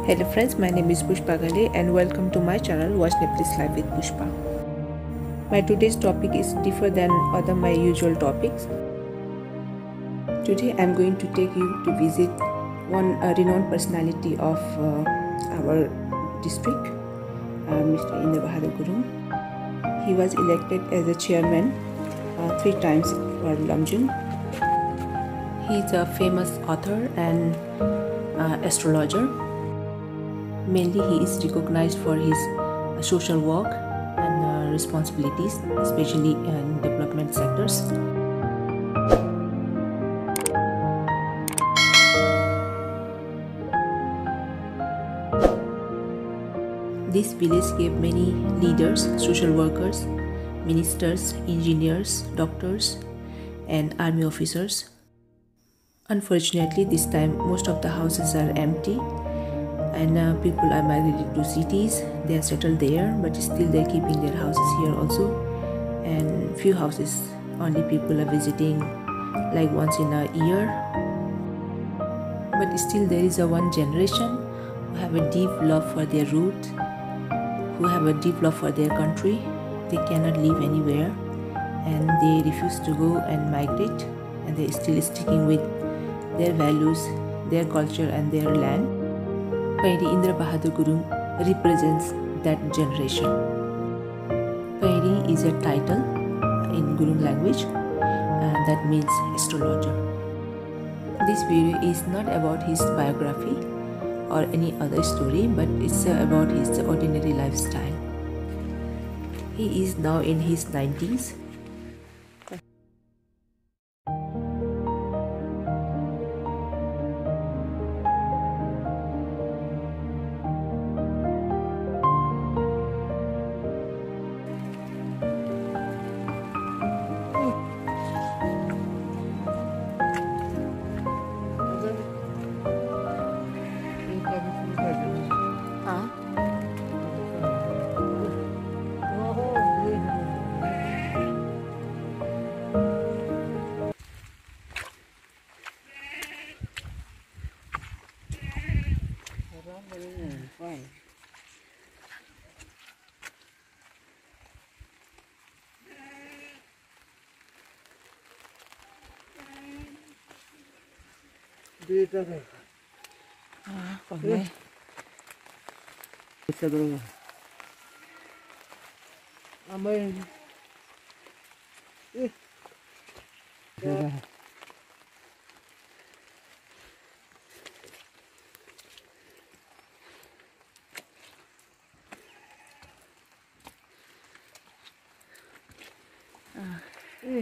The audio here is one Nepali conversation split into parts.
Hello friends, my name is Pushpa Ghale and welcome to my channel Watch Nepalese Life with Pushpa. My today's topic is different than other my usual topics. Today I am going to take you to visit one renowned personality of our district, Mr. Indra Bahadur Gurung. He was elected as a chairman 3 times for Lumjung. He is a famous author and astrologer. Mainly, he is recognized for his social work and responsibilities, especially in development sectors. This village gave many leaders, social workers, ministers, engineers, doctors, and army officers. Unfortunately, this time most of the houses are empty and people are migrated to cities. They are settled there, but still they are keeping their houses here also, and few houses only people are visiting like once in a year. But still there is a one generation who have a deep love for their root, who have a deep love for their country. They cannot live anywhere and they refuse to go and migrate, and they are still sticking with their values, their culture and their land. Pairi Indra Bahadur Gurung represents that generation. Pairi is a title in Gurung language and that means astrologer. This video is not about his biography or any other story, but it's about his ordinary lifestyle. He is now in his 90s.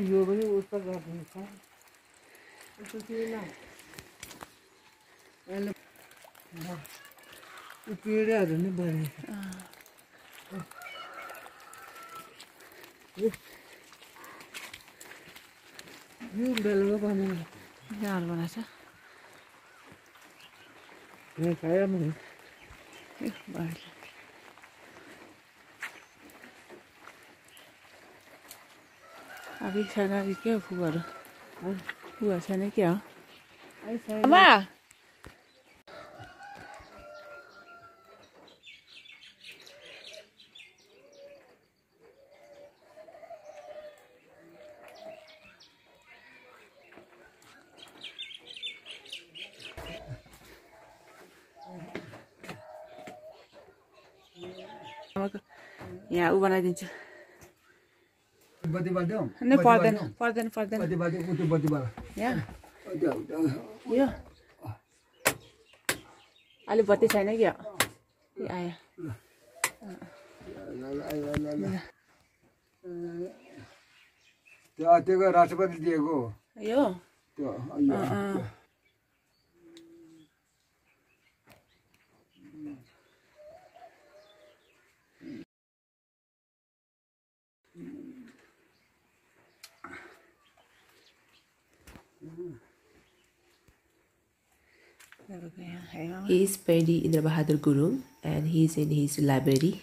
यो पनि उता गर्दैछ त्यो चाहिँ अहिले त्यो पिँढीहरू नि बढेछ यो बेलुका बनाएको जाल बनाएछ यहाँ खायो नि अभी छैन के हो फुवाहरू फुवा छैन के हो आमा यहाँ ऊ बनाइदिन्छु बत्ती बाल्दियौ नै पर्दैन पर्दैन पर्दैन बत्ती बाल्दियौ उतु बत्ती बाल यहाँ यो अहिले बत्ती छैन क्या ए आयो त्यो राष्ट्रपति दिएको यो त्यो He is Pairi Indra Bahadur Gurung and he is in his library.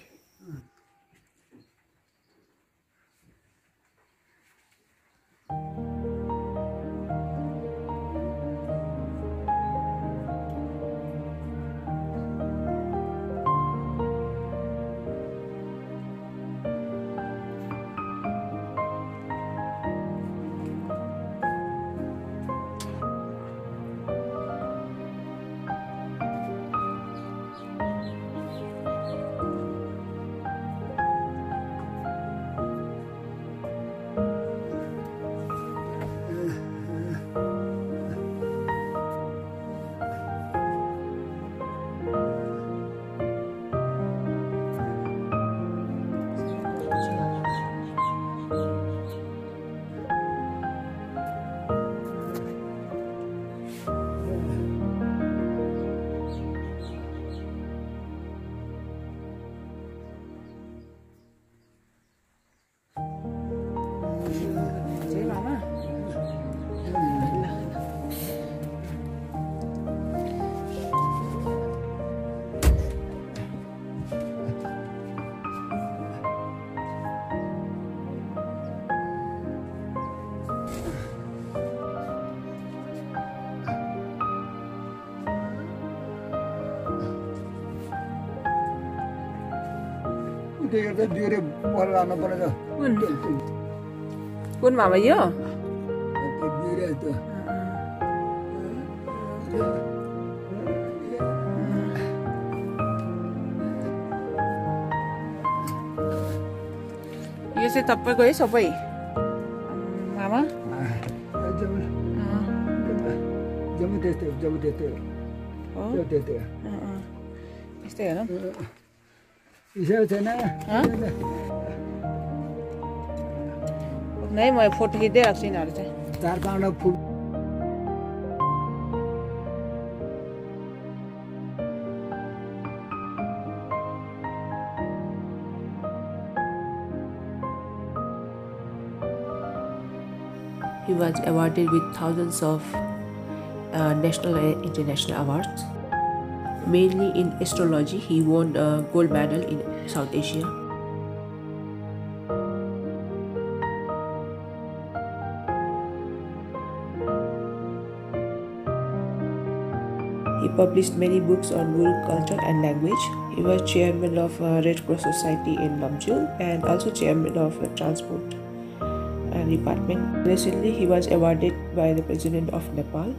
त्यही त बिउरे पर लानु पर्छ कुन मामा यो त्यो बिउरे त यो चाहिँ तपाईँको है सबै मामा जम्मै त्यस्तै हो हो त्यस्तै यस्तै हेरौँ हिसाब छैन नै म फोटो खिच्दै राख्छु यिनीहरू चाहिँ 4 pound full He was awarded with thousands of national and international awards. Mainly in astrology, he won a gold medal in South Asia. He published many books on Guru culture and language. He was chairman of Red Cross Society in Namju and also chairman of Transport Department. Recently, he was awarded by the President of Nepal.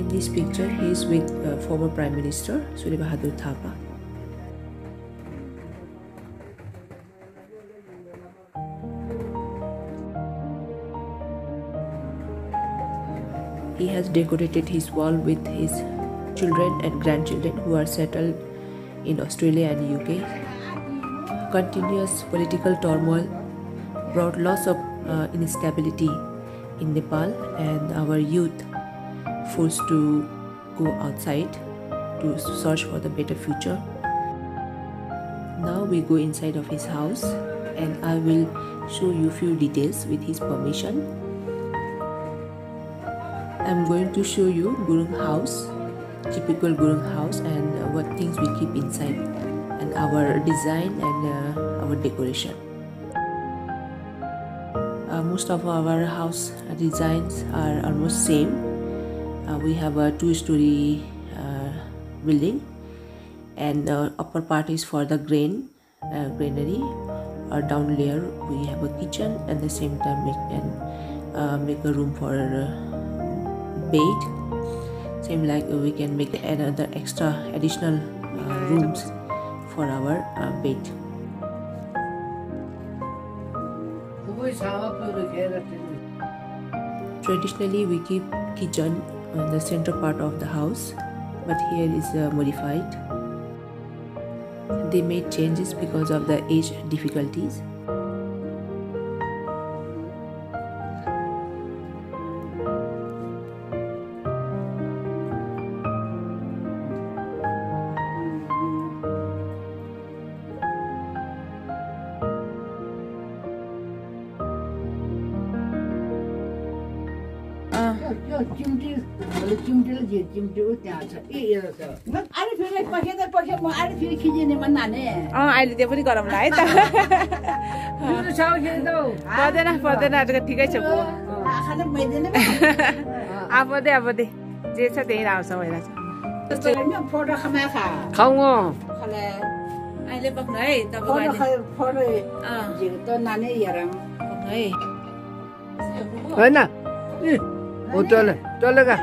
In this picture, he is with former Prime Minister Surya Bahadur Thapa. He has decorated his wall with his children and grandchildren who are settled in Australia and UK. Continuous political turmoil brought lots of instability in Nepal, and our youth forced to go outside to search for the better future. Now we go inside of his house and I will show you few details with his permission. I'm going to show you Gurung house, typical Gurung house, and what things we keep inside, and our design and our decoration. Most of our house designs are almost same. We have a 2-story building, and upper part is for the granary. Down layer we have a kitchen, and at the same time we can make a room for bed. Same like we can make another extra additional rooms for our bed. Traditionally we keep kitchen on the center part of the house, but here is modified. They made changes because of the age difficulties. अहिले त्यो पनि गरौँ ल है त पर्दैन ठिकै छ आफै जे छ त्यही आउँछ भइरहेछ खाऊ अहिले बस्नु है होइन चलेगा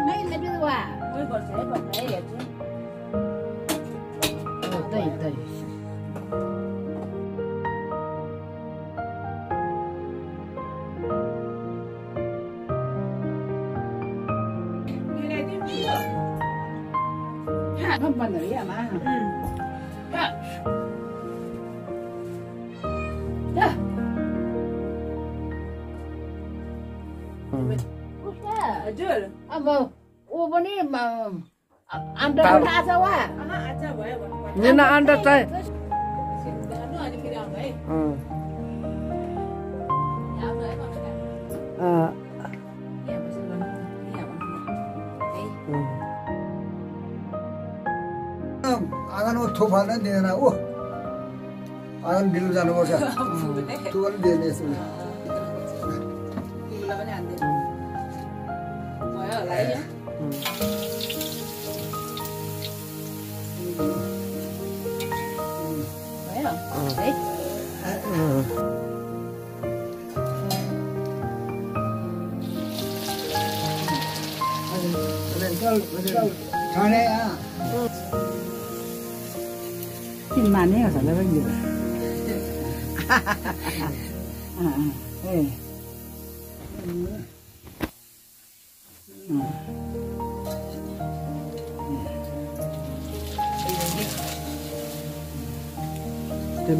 हजुर अब ऊ पनि अन्डा आछ वा आछ भयो निना अन्डा चाहिँ गर्नु अनि फेरि आउनु है आँगनमा थोपा नै दिएन ऊ आँगन ढिलो जानुपर्छ थोपा पनि दिएन यसो ठाणे माने होला पनि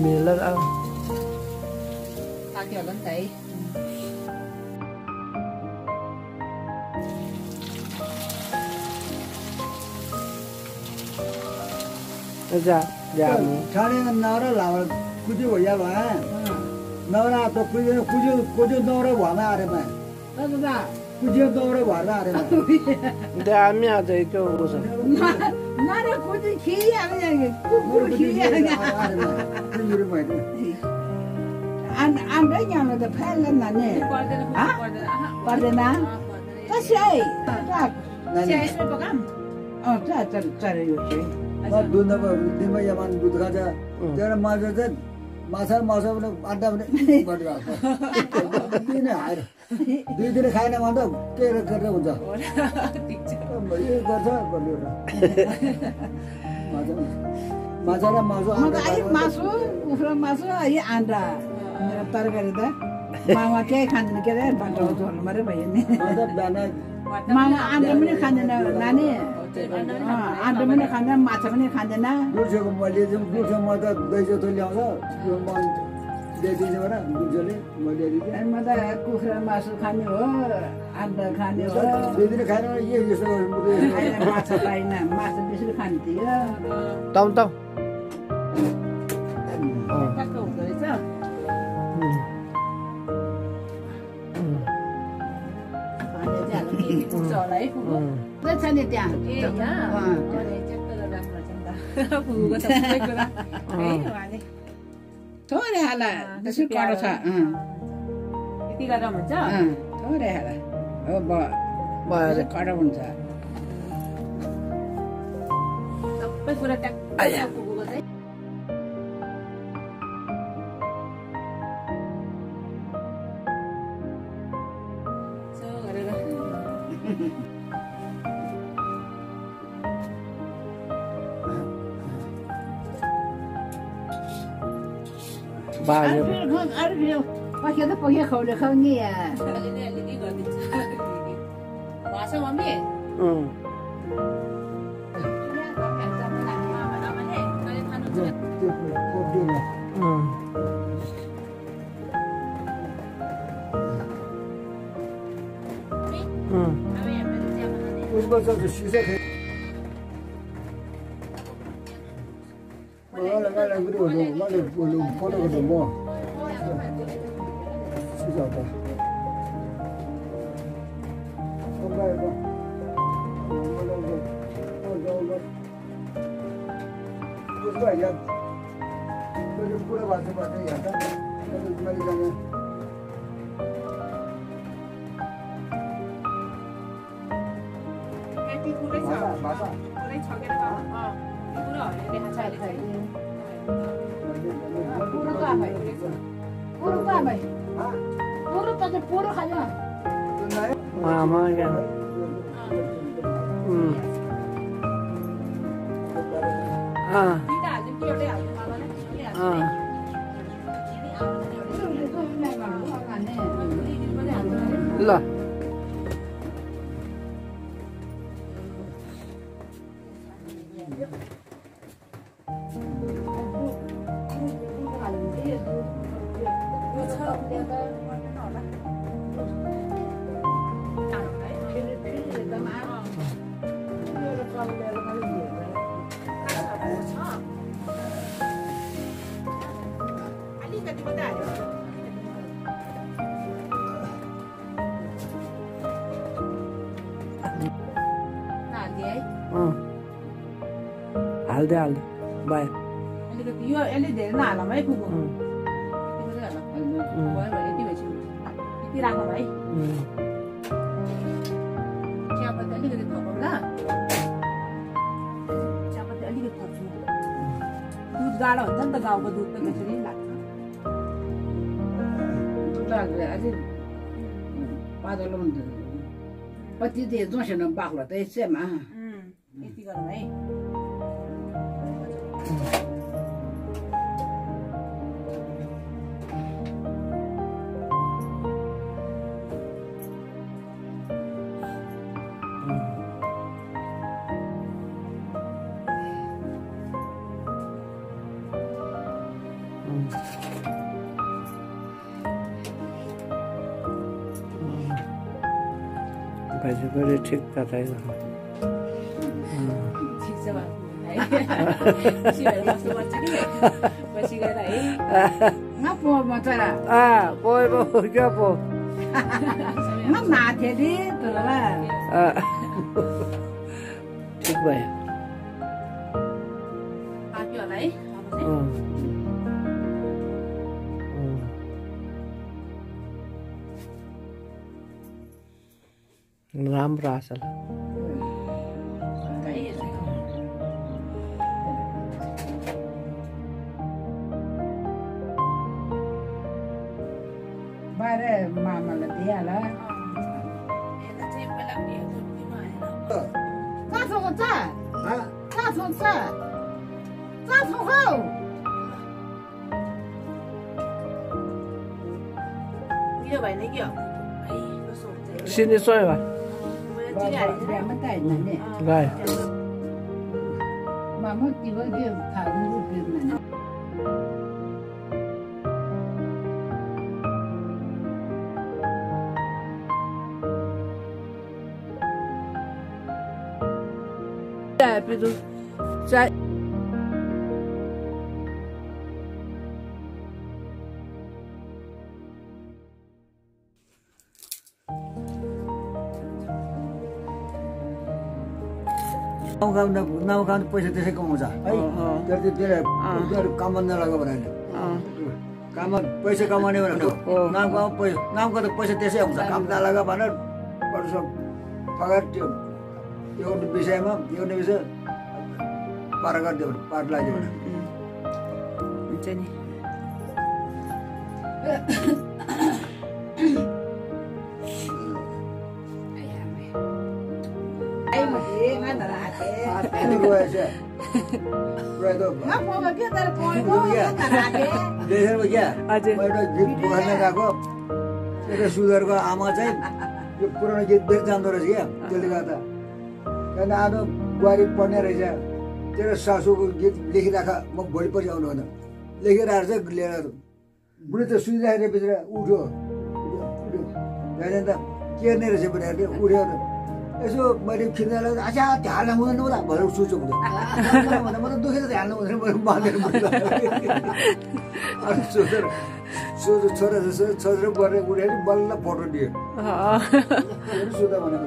Milan ao. Tao chờ bánh tị. Dạ, dạ. Thane Naura लावर कुजो भइया भए नौरा त कुजो नौरा भएन आरेमा कुजो नौरा भएर आरेमा Dami ada itu urusan. Nara kudu खियाले कुकुर खियाले कुजो भएन Anh nhà ta phải lên là nè. पर्दैन कसै दुधमा दिनमा यामान दुध खान्छ त्यहाँ मान्छे चाहिँ माछा पनि अड्डा पनि बढिरहेको दिन आएर 2 दिन खाएन भन्दा के गरेर हुन्छ यो गर्छ बलिएर माछा र मासु मासु कुखुरा मासु यो आन्द्रा तरकारी त मामा केही खाँदैन के अरे भाटा झोल मात्रै भयो नि मामा आन्द्रा पनि खाँदैन नानी आन्द्रा पनि खाँदैन माछा पनि खाँदैन दुर्छोको मैले दुर्छो म त दही जस्तो ल्याउँछ त्यो मन ल्याइदिन्छ भने दुर्छोले म ल्याइदिन्छु म त कुखुरा मासु खाने हो आन्द्रा खाने हो 2 दिन खाएन भने यस्तो माछा पाइन माछा बेसी खान्थ्यो तम तम टक्क हुँदो रहेछ छ नि त्यहाँ थोरै हाल त्यसै कडो छ यति गरेर हुन्छ थोरै हाल हो भयो कडो हुन्छ सबै कुरा ट्याक्क पुगेको चाहिँ बायो पक्या त पक्या खौले खुवाउने अलिअलि गरिदिन्छ भएछ मम्मी मामा क्या ल हाल्दै हाल्दै बायो अलिकति यो यसले धेरै नहालौँ है कुकुर भयो भने यति भएपछि यति राखौँ है चियापत्ती अलिकति थपौँला चियापत्ती अलिकति थप्छु दुध गाढा हुन्छ नि त गाउँको दुध त त्यसरी लाग्छ अझै पातलो हुन्छ कति त्यो जोसेन बाख्लो त यसैमा यति गरौँ है भाजी पनि ठिक त छैन ठिक छ पछि गएर है पोइ पो क्या पो माथे दि ठिक भयो पाक्यो होला है राम्रो आसल भइहाल्यो यसलाई चाहिँ पहिला यो दुधमा हालेर चासो हुन्छ हा चासो हुन्छ चासो हौ मिठो भएन कि हो है कस्तो हुन्छ सिनी सोय भा मैले चिनी हालिदिएँ बिहामा त होइन नि गाय मामा तिम्रो के थाल्नु रुपियाँ पिदु चाय नाउ गाउँ पैसा त्यसै कमाउँछ है त्यसले काम बन्द लाग्यो भने काम पैसा कमाउने भने नाउ गाउँ पैसा नाउको त पैसा त्यसै आउँछ काम नलाग्यो भने पगार त्यो एउटा विषयमा एउटा विषय पार गरिदियो भने पार लाग्यो भने हुन्छ नि देखेर क्या एउटा गीत बोल्न गएको एउटा सुगरको आमा चाहिँ यो पुरानो गीत बेच जाँदो रहेछ क्या त्यसले गर्दा त्यहाँदेखि आफ्नो बुहारी पढ्ने रहेछ तेरो सासूको गीत लेखिराख म भोलिपछि आउनु भन लेखिरहेको चाहिँ लिएर बुढी त सुनिराखेर भित्र उठ्यो त्यहाँदेखि त के नै रहेछ भनेर उठ्यो यसो मैले खिच्दा लाग्दा अच्छा त्यो हाल्न हुँदैन होला भनेर सोच्यो भने म त दुखेर त हाल्नु हुँदैन मैले बाँधेर अनि सोचेर छोरा छोरा गरेर उठेर बल्ल फोटो दियो सुधा भनेको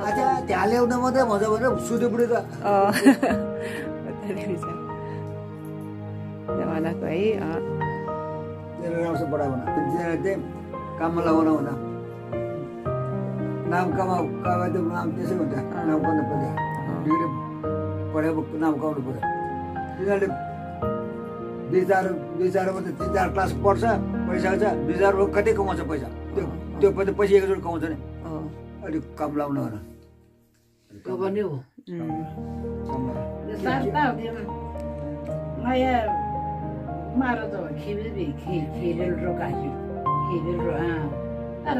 अच्छा त्यहाँ ल्याउन मात्रै भन्छ भनेर सुत्यो बुढी त जमानाको है राम्रोसँग बढा हुन चाहिँ काममा लगाउन हुन नाम कमाउ त्यो नाम त्यसै हुन्छ नाम गर्नु पर्यो डिग्री पढेको नाम कमाउनु पर्यो तिनीहरूले बिचारो मात्रै 3-4 क्लास पढ्छ पैसा छ बिचारो कति कमाउँछ पैसा त्यो पैसा एकचोटि कमाउँछ नि अलिक काम लाउनु हुन मारो त खेलेर रोकायो खेलेर तर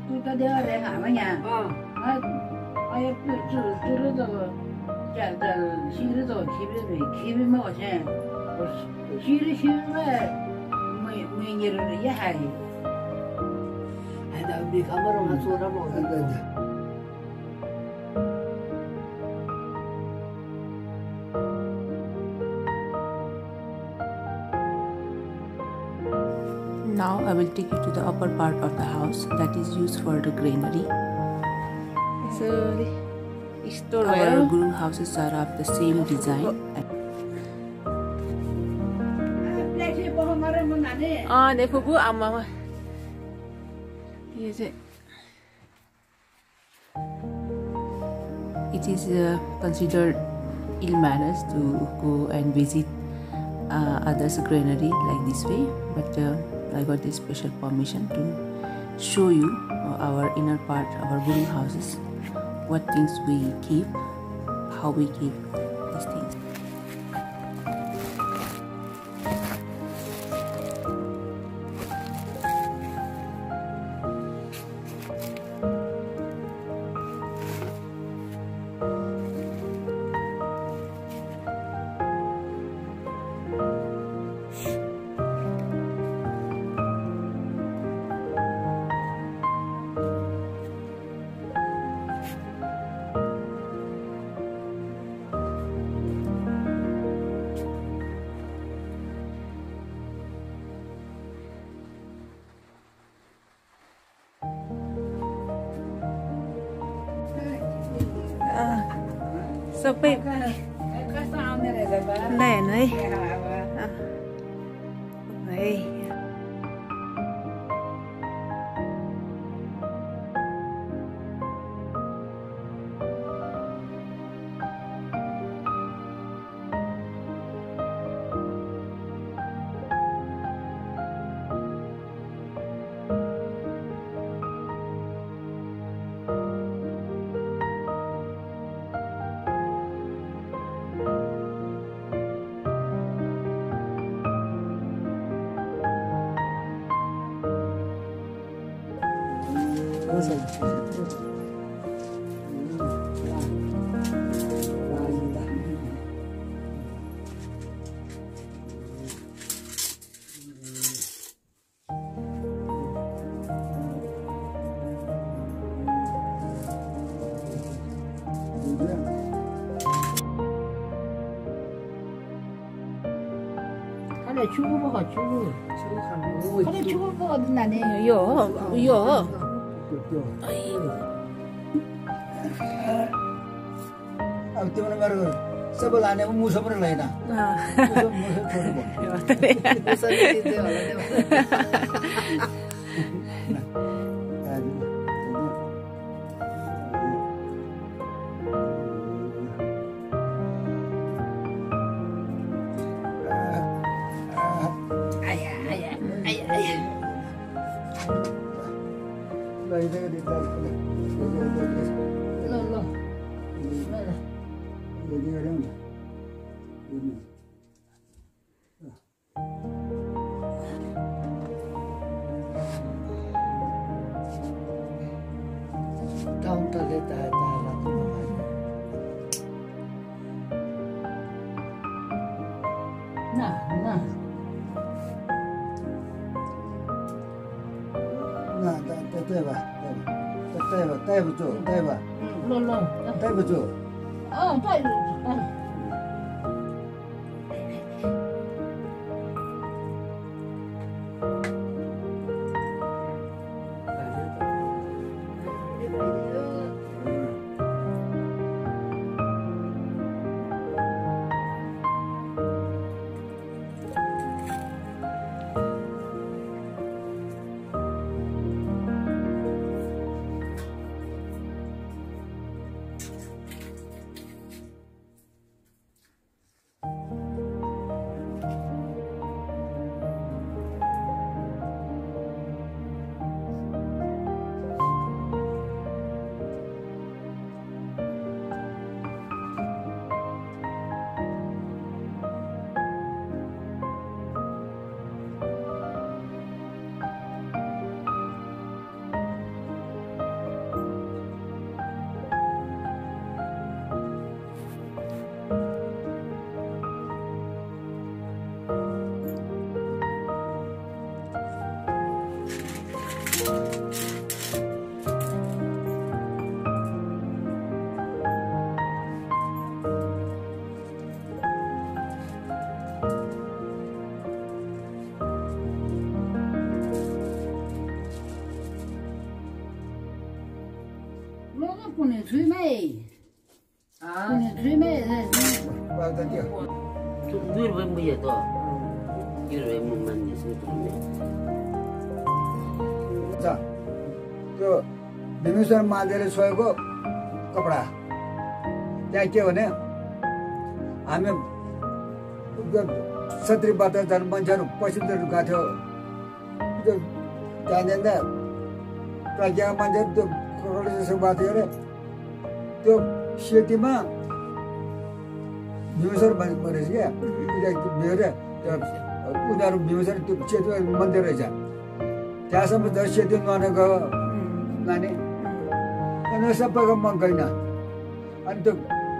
तू त देवाले हामी यहाँ चुरो त सिरो त खेबेमा होस् सिरोमा मेगेर यहाँ Now I will take you to the upper part of the house that is used for the granary. Our guru houses are of the same design. देखो आमा it is considered ill manners to go and visit others' granary like this way, but I got this special permission to show you our inner part, our guru houses, what things we keep, how we keep these things. सबै कस्तो आउने रहेछ बा नहेर्नु है है 그래 죽을 먹어 죽을. 그래 죽을 먹어도 나네. 요. अब त्यो मेरो सबै लाने मुसो पनि लैन मुसो छोड्नु Pune छुइमै Pune छुइमै Duit berapa ya tu? Kira memang sebetulnya. त्यो भीमेश्वर महादेवले छोएको कपडा त्यहाँ के भने हामी सत्रीबाट जानु मान्छेहरू पैसेन्जरहरू गएको थियो त्यो त्यहाँ जाँदा प्रज्ञा मान्छेहरू त्यो करोड जस्तो गएको थियो अरे त्यो सेतीमा भीमेश्वर भनेपछि क्या उनीहरू भीमेश्वर त्यो सेतुमा मन्दिर रहेछ त्यहाँसम्म त सेतु नुहाउन गयो नानी अनि सबैको मन गएन अनि त्यो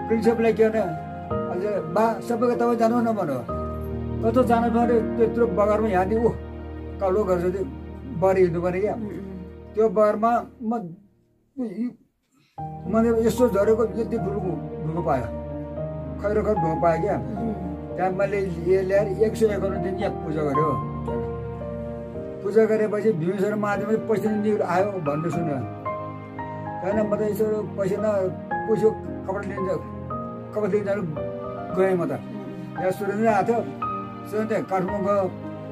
प्रिन्सिपललाई के भने अझ बा सबैको तपाईँ जानु न भन्नु कस्तो जानु पऱ्यो त्यत्रो बगरमा यहाँदेखि ऊ कालो गर्छ त्यो बरी हिँड्नु पर्ने क्या त्यो बगरमा मैले यसो झरेको यति ढुङ्गो पायो खैरो ढुङ्गो पायो क्या त्यहाँ मैले ल्याएर 151 दिन यहाँ पूजा गऱ्यो पूजा गरेपछि भीमेश्वर महादेवले पैसा आयो भन्नु सुन्यो त्यहाँदेखि म त यसो पैसा पैसा कपडा लिन जानु गएँ म त यहाँ सुरेन्द्र आएको थियो सुरेन्द्र काठमाडौँ गयो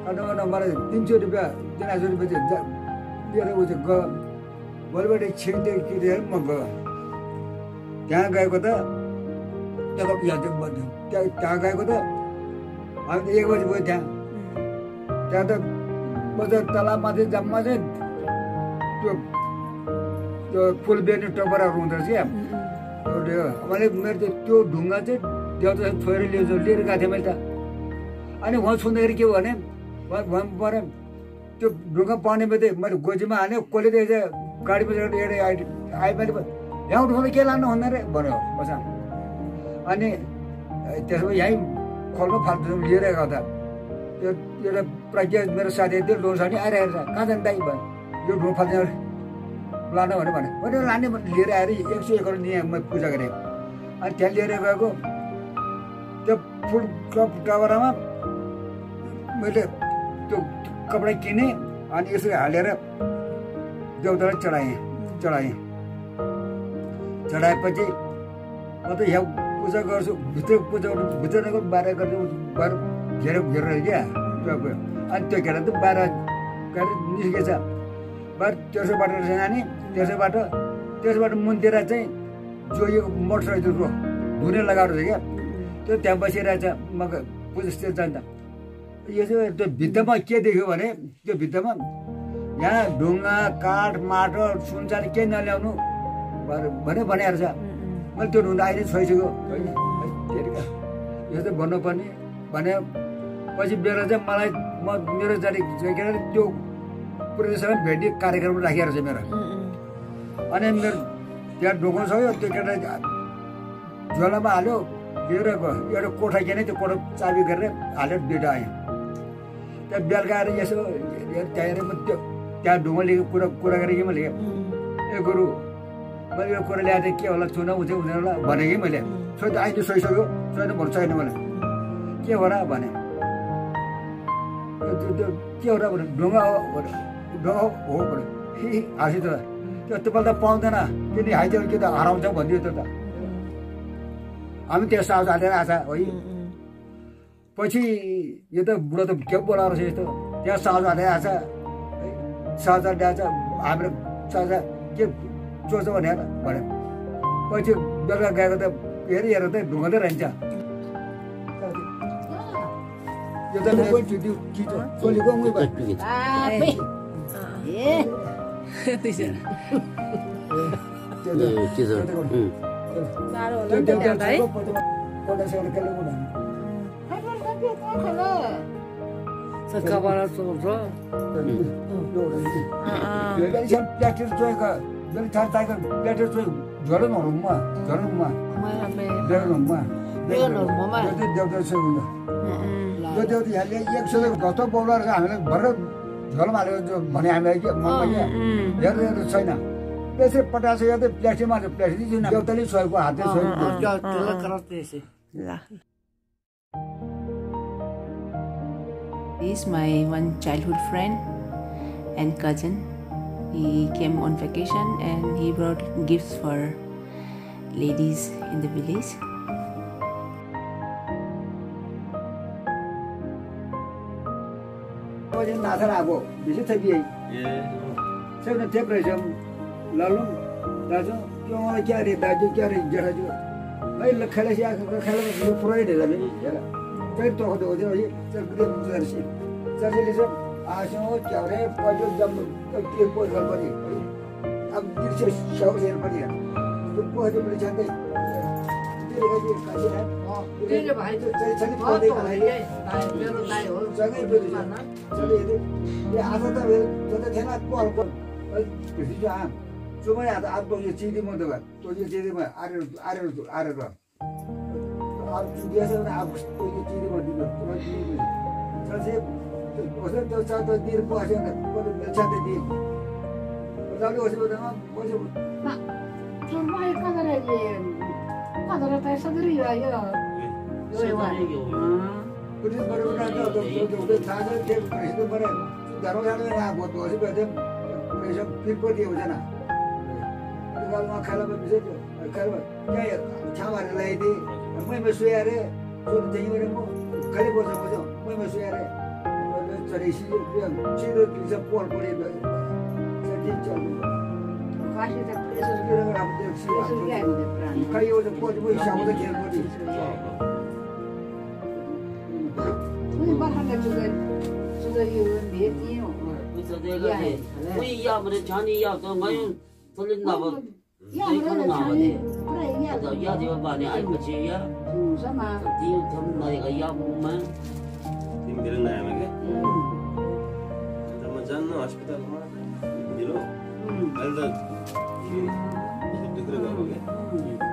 काठमाडौँ मलाई 300 रुपियाँ 3000 रुपियाँ दिएर ऊ चाहिँ गयो भोलिपल्ट छिन्दै किनेर म गयो त्यहाँ गएको त त्यहाँ गएको त हामी 1 बजी गयो त्यहाँ त बजार तलामाथि जम्मा चाहिँ त्यो फुल बेर्ने टपराहरू हुँदो रहेछ क्या मैले मेरो त्यो ढुङ्गा चाहिँ देउता छोएर लिएर गएको थिएँ मैले त अनि उहाँ छुँदाखेरि के भने त्यो ढुङ्गा पाउने मैले गोजीमा हाल्यो कसले गाडी बसेर हेरेँ आइ मैले यहाँ उठाउनु के लानु भन्दा रे भन्यो बसा अनि त्यसो भए यहीँ खोल्नु फाल्तु लिएर गएको त त्यो एउटा प्रज्ञा मेरो साथी त्यो लोन साथी आइरहेको छ कहाँ जाने दाइ भयो यो ढुङ फाल्ने लानु भने लाने लिएर आएर 100 एकड नि म पूजा गरेँ अनि त्यहाँ लिएर गएको त्यो फुल टबरामा मैले त्यो कपडा किनेँ अनि यसरी हालेर देउतालाई चढाएपछि म त यहाँ पूजा गर्छु भित्र भित्रको बाह्र गर्छु बाह्र घेर क्या त्यो अनि त्यो घेर त बाह्र गरेर निस्केछ बाह्र तेर्सोबाट नानी तेर्सोबाट मुनतिर चाहिँ जो यो मोटरसाइकलको धुने लगाएको छ क्या त्यो त्यहाँ बसिरहेछ म पूजातिर जान्छ यो चाहिँ त्यो भित्तामा के देख्यो भने त्यो भित्तामा यहाँ ढुङ्गा काठ माटो सुनचाँदी केही नल्याउनु भनेर छ मैले त्यो ढुङ्गा अहिले छोइसक्यो यो चाहिँ भन्नुपर्ने भने पछि बेला चाहिँ मलाई मेरो जाति त्यो प्रदेशमा भेट्ने कार्यक्रम राखिएको छ मेरो अनि मेरो त्यहाँ ढुङ्गा सक्यो त्यो केटा झोलामा हाल्यो लिएर गयो एउटा कोठा किने त्यो कोठा चाबी गरेर हालेर दुइटा आयो त्यहाँ बेलुका आएर यसो त्यहाँ त्यो त्यहाँ ढुङ्गा लिएको कुरा गरेँ कि मैले ए गुरु मैले यो कुरा ल्याएर के होला चुना हुँदैन होला भने कि मैले छोइ त अहिले सोइसक्यो छोइ त भन्नु छैन मलाई के हो र भने त्यो के हो र भने ढुङ्गा हो भने हाँसी त त्योपल्ट त पाउँदैन किन हाइदियो कि त हराउँछ भनिदियो त हामी त्यो साहस हालेर आएछ है पछि यो त बुढो त के बोलाएर छ यस्तो त्यहाँ साहस हालेर आएछ साहस ल्याएछ हाम्रो साहस के चोर्छ भनेर भन्यो पछि बेलुका गएको त हेरेर त ढुङ्गा त रहन्छ यो त चोलीको कस्तो बोलाएर हामीलाई भर्खर झोलमा हालेर भने हामीलाई हेरेर छैन त्यसरी पटाएको छ या त प्लास्टिकमा प्लास्टिक देउताले छोएको हातले He is my one childhood friend and cousin. He came on vacation and he brought gifts for ladies in the village. नाथर आबो बिसे थबिए सब न टेप रहेछ लालु दाजु के मलाई के रे दाजु के रे जराजु भाइ लखले से खले यो पुरै दे जाबे हेर फेरि तो हो दे यो चक्रे मुजरसी चले सब आसो क्यारे पजो जम के पोर गल पनि अब दिर्से शौ हेर पनि तो पोरे पनि छँदै दिरे कासे है दिरे भाइ तो चली पदे भाइ मेरो दाइ हो जगै बेरि चले ये आधा त जता थिएन कोल त्यसै जो चुमै आज यो चिदी म दगा तो यो चिदी म आरे अब दिएछ भने अब तो यो चिदी म दिनु तुरन्त दिनु चले ओसे तो चा तो दिर पसे न कोले बेचा दे दि जाले ओसे बदमा ओसे ना चुमै कदरे पैसा दरि यो यो पुलिस बरोबर तो थाहा के पैसे बरे दरोगाले ना बोतो ओसे बदे पैसा फिर को दियो जना गालमा खाला बिसे खाला के छामारे लाइदि मैं सुया रे तो त्यही भने म खाली बस्नु मैं सुया रे चले छिटो पिसा पोल परे त्यति चल्नु काशी त प्रेसर गरेर अब त्यो खाइ हो त पोज म हिसाब त खेल पनि उनी बाहरले जुगे यो भेट्नी हो पैसा दिएको थिए उही या भने छानी या त मै चलिन अब देखौँ न भने या दियो भने आएपछि या समा दियो थम नएको या मुमा तिम्रो नाम के त म जान्न अस्पतालमा दिलो 알다 이게 그런가 보게.